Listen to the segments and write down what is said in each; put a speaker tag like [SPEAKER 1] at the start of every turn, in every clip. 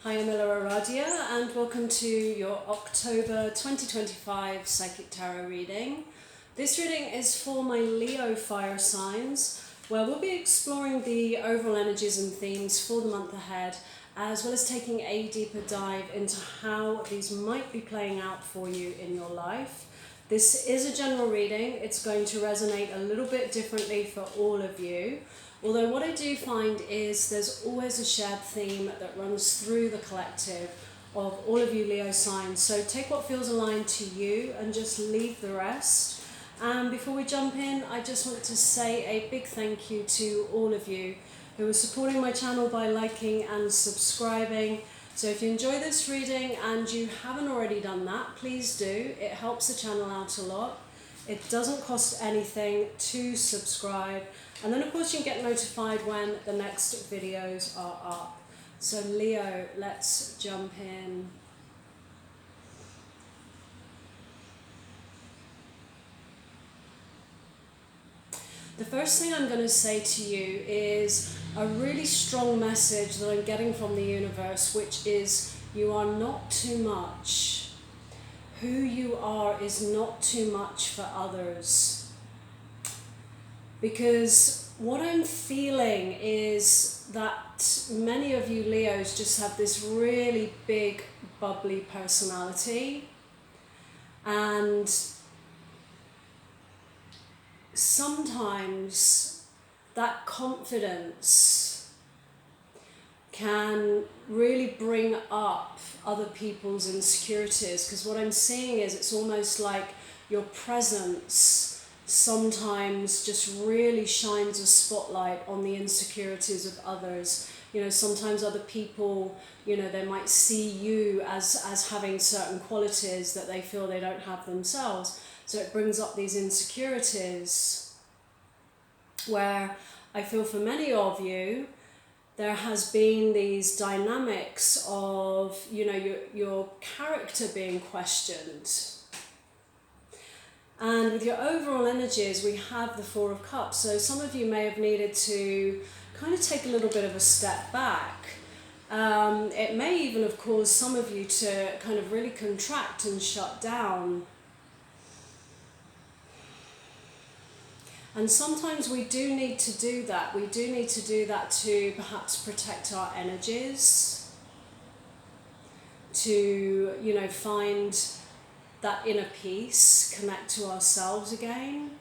[SPEAKER 1] Hi, I'm EllaAradia and welcome to your October 2025 Psychic Tarot reading. This reading is for my Leo fire signs, where we'll be exploring the overall energies and themes for the month ahead, as well as taking a deeper dive into how these might be playing out for you in your life. This is a general reading. It's going to resonate a little bit differently for all of you. Although what I do find is there's always a shared theme that runs through the collective of all of you Leo signs. So take what feels aligned to you and just leave the rest. And before we jump in, I just want to say a big thank you to all of you who are supporting my channel by liking and subscribing. So if you enjoy this reading and you haven't already done that, please do. It helps the channel out a lot. It doesn't cost anything to subscribe. And then of course you can get notified when the next videos are up. So Leo, let's jump in. The first thing I'm going to say to you is a really strong message that I'm getting from the universe, which is you are not too much. Who you are is not too much for others. Because what I'm feeling is that many of you Leos just have this really big, bubbly personality. And sometimes that confidence can really bring up other people's insecurities. Because what I'm seeing is it's almost like your presence sometimes just really shines a spotlight on the insecurities of others. You know, sometimes other people, you know, they might see you as having certain qualities that they feel they don't have themselves. So it brings up these insecurities where I feel for many of you, there has been these dynamics of, you know, your character being questioned. And with your overall energies, we have the Four of Cups. So some of you may have needed to kind of take a little bit of a step back. It may even have caused some of you to kind of really contract and shut down. And sometimes we do need to do that. We do need to do that to perhaps protect our energies, to, you know, find that inner peace, connect to ourselves again.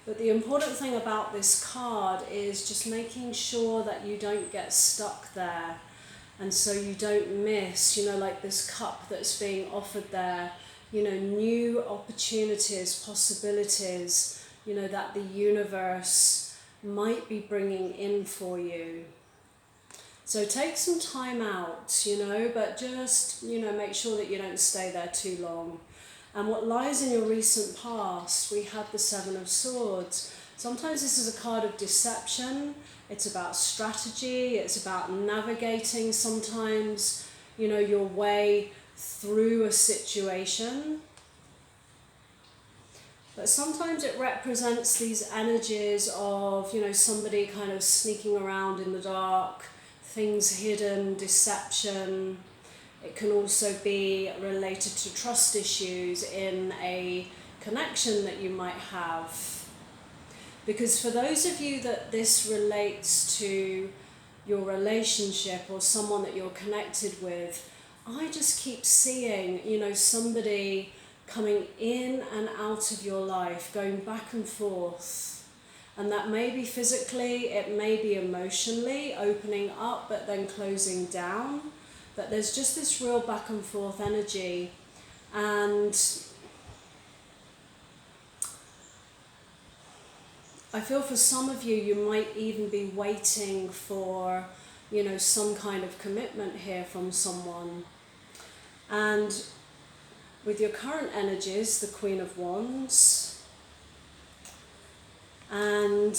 [SPEAKER 1] But the important thing about this card is just making sure that you don't get stuck there, and so you don't miss, you know, like this cup that's being offered there, you know, new opportunities, possibilities, you know, that the universe might be bringing in for you. So take some time out, you know, but just, you know, make sure that you don't stay there too long. And what lies in your recent past, we have the Seven of Swords. Sometimes this is a card of deception. It's about strategy. It's about navigating sometimes, you know, your way through a situation. But sometimes it represents these energies of, you know, somebody kind of sneaking around in the dark, things hidden, deception. It can also be related to trust issues in a connection that you might have. Because for those of you that this relates to your relationship or someone that you're connected with, I just keep seeing, you know, somebody coming in and out of your life, going back and forth. And that may be physically, it may be emotionally, opening up but then closing down. But there's just this real back and forth energy. And I feel for some of you, you might even be waiting for, you know, some kind of commitment here from someone. And with your current energies, the Queen of Wands, and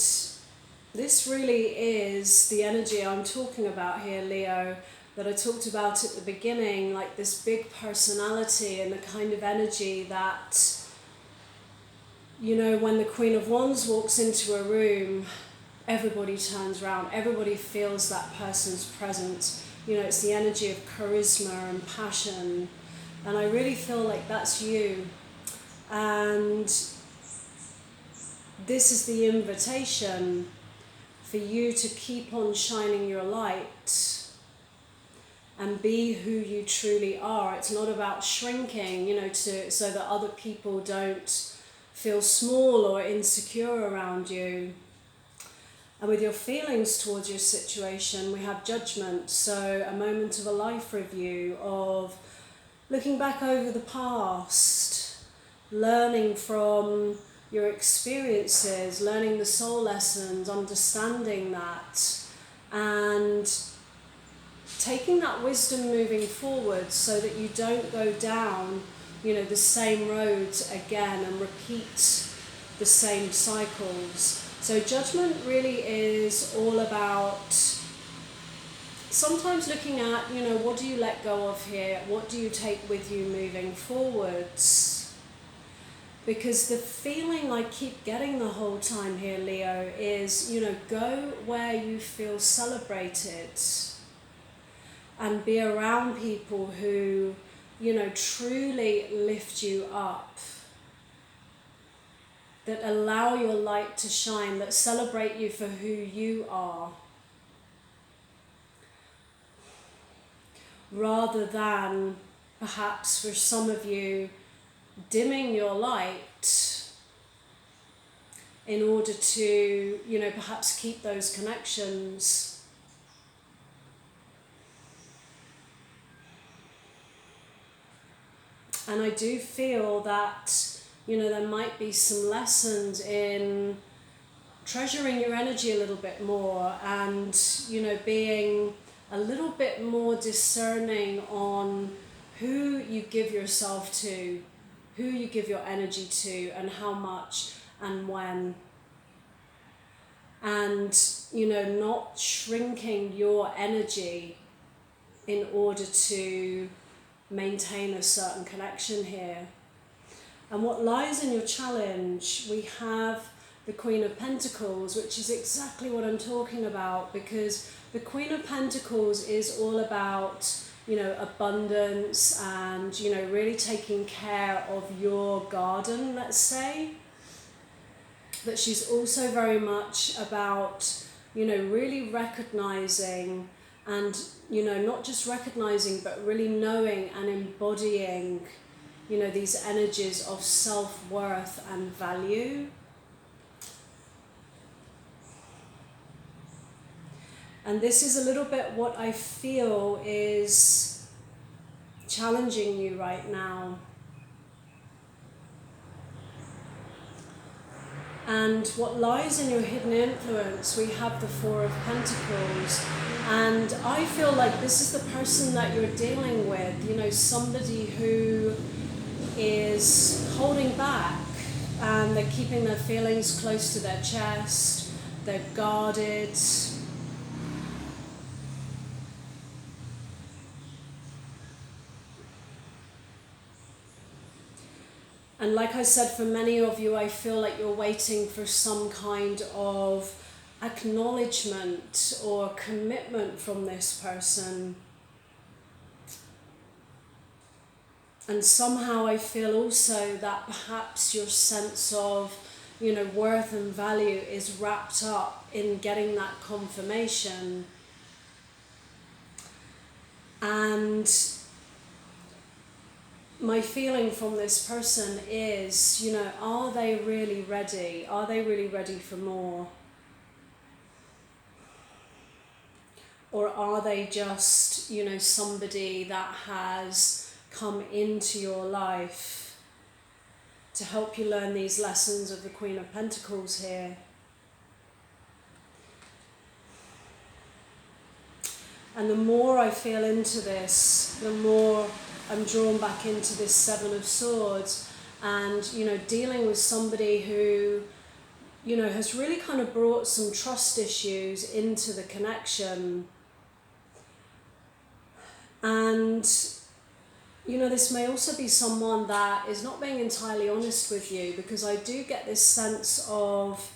[SPEAKER 1] this really is the energy I'm talking about here, Leo, that I talked about at the beginning, like this big personality and the kind of energy that, you know, when the Queen of Wands walks into a room, everybody turns around, everybody feels that person's presence. It's the energy of charisma and passion, and I really feel like that's you. And this is the invitation for you to keep on shining your light and be who you truly are. It's not about shrinking, so that other people don't feel small or insecure around you. And with your feelings towards your situation, we have judgment. So a moment of a life review of looking back over the past, learning from your experiences, learning the soul lessons, understanding that, and taking that wisdom moving forward so that you don't go down, the same roads again and repeat the same cycles. So judgment really is all about sometimes looking at, what do you let go of here? What do you take with you moving forwards? Because the feeling I keep getting the whole time here, Leo, is, go where you feel celebrated and be around people who, truly lift you up, that allow your light to shine, that celebrate you for who you are, rather than perhaps for some of you dimming your light in order to, perhaps keep those connections. And I do feel that, there might be some lessons in treasuring your energy a little bit more and, being a little bit more discerning on who you give yourself to, who you give your energy to, and how much and when. And, not shrinking your energy in order to maintain a certain connection here. And what lies in your challenge, we have the Queen of Pentacles, which is exactly what I'm talking about, because the Queen of Pentacles is all about, abundance and, really taking care of your garden, let's say. But she's also very much about, really recognizing and, not just recognizing, but really knowing and embodying, these energies of self-worth and value. And this is a little bit what I feel is challenging you right now. And what lies in your hidden influence, we have the Four of Pentacles. And I feel like this is the person that you're dealing with, somebody who is holding back and they're keeping their feelings close to their chest, they're guarded. And like I said, for many of you, I feel like you're waiting for some kind of acknowledgement or commitment from this person. And somehow I feel also that perhaps your sense of, worth and value is wrapped up in getting that confirmation. And my feeling from this person is, are they really ready? Are they really ready for more? Or are they just, somebody that has come into your life to help you learn these lessons of the Queen of Pentacles here? And the more I feel into this, the more I'm drawn back into this Seven of Swords and, dealing with somebody who, has really kind of brought some trust issues into the connection. And, this may also be someone that is not being entirely honest with you, because I do get this sense of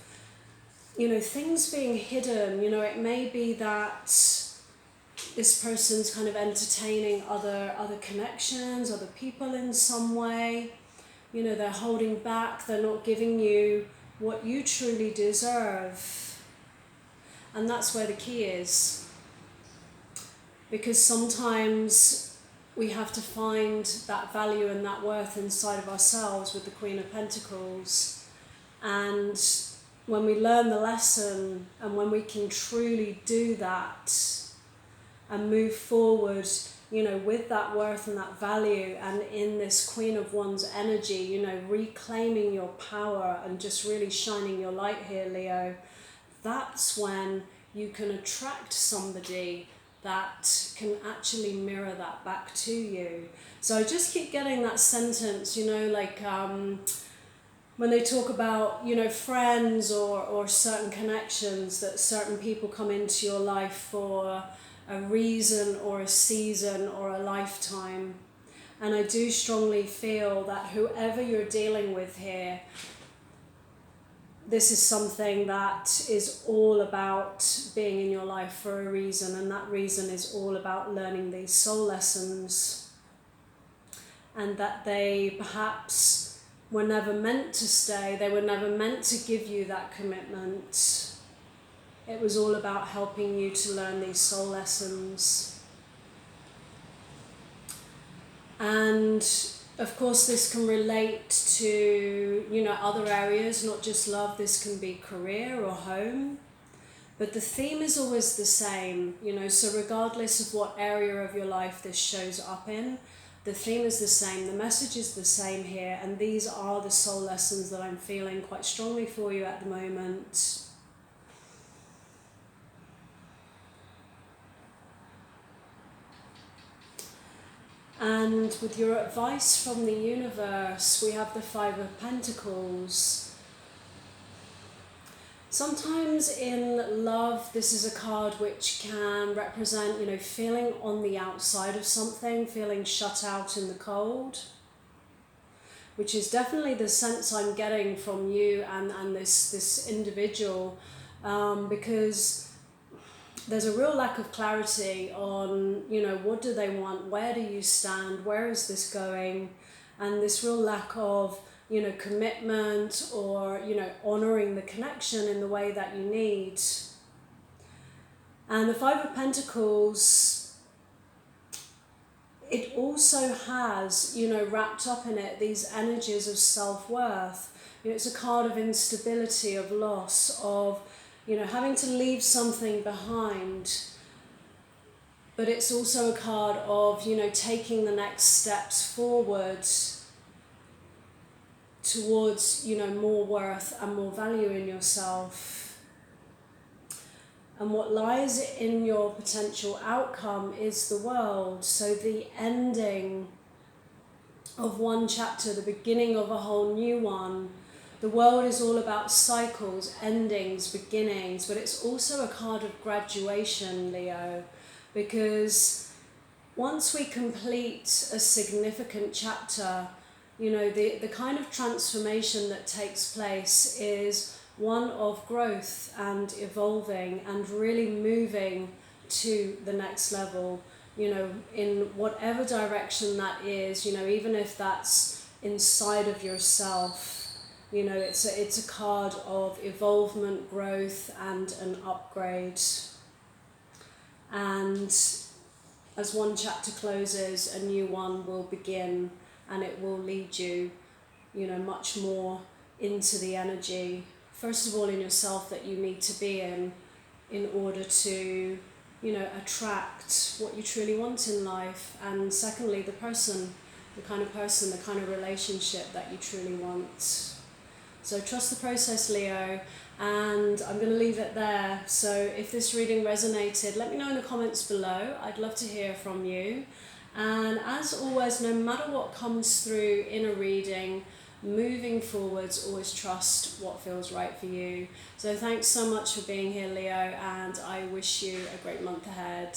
[SPEAKER 1] things being hidden. It may be that this person's kind of entertaining other connections, other people in some way. They're holding back, they're not giving you what you truly deserve. And that's where the key is. Because sometimes we have to find that value and that worth inside of ourselves with the Queen of Pentacles. And when we learn the lesson and when we can truly do that and move forward, with that worth and that value, and in this Queen of Wands energy, reclaiming your power and just really shining your light here, Leo, that's when you can attract somebody that can actually mirror that back to you. So I just keep getting that sentence, when they talk about, friends or certain connections, that certain people come into your life for a reason or a season or a lifetime. And I do strongly feel that whoever you're dealing with here, this is something that is all about being in your life for a reason, and that reason is all about learning these soul lessons, and that they perhaps were never meant to stay, they were never meant to give you that commitment. It was all about helping you to learn these soul lessons. And of course this can relate to, other areas, not just love. This can be career or home. But the theme is always the same, so regardless of what area of your life this shows up in, the theme is the same, the message is the same here, and these are the soul lessons that I'm feeling quite strongly for you at the moment. And with your advice from the universe, we have the Five of Pentacles. Sometimes in love, this is a card which can represent, feeling on the outside of something, feeling shut out in the cold, which is definitely the sense I'm getting from you and this individual, because there's a real lack of clarity on, what do they want, where do you stand, where is this going, and this real lack of, commitment or, honouring the connection in the way that you need. And the Five of Pentacles, it also has, wrapped up in it these energies of self-worth. It's a card of instability, of loss, of having to leave something behind. But it's also a card of, taking the next steps forward towards, more worth and more value in yourself. And what lies in your potential outcome is the world. So the ending of one chapter, the beginning of a whole new one. The world is all about cycles, endings, beginnings, but it's also a card of graduation, Leo, because once we complete a significant chapter, the kind of transformation that takes place is one of growth and evolving and really moving to the next level, in whatever direction that is, even if that's inside of yourself. It's a card of evolvement, growth, and an upgrade. And as one chapter closes, a new one will begin, and it will lead you, much more into the energy, first of all in yourself, that you need to be in order to, attract what you truly want in life. And secondly, the kind of relationship that you truly want. So trust the process, Leo, and I'm going to leave it there. So if this reading resonated, let me know in the comments below. I'd love to hear from you. And as always, no matter what comes through in a reading, moving forwards, always trust what feels right for you. So thanks so much for being here, Leo, and I wish you a great month ahead.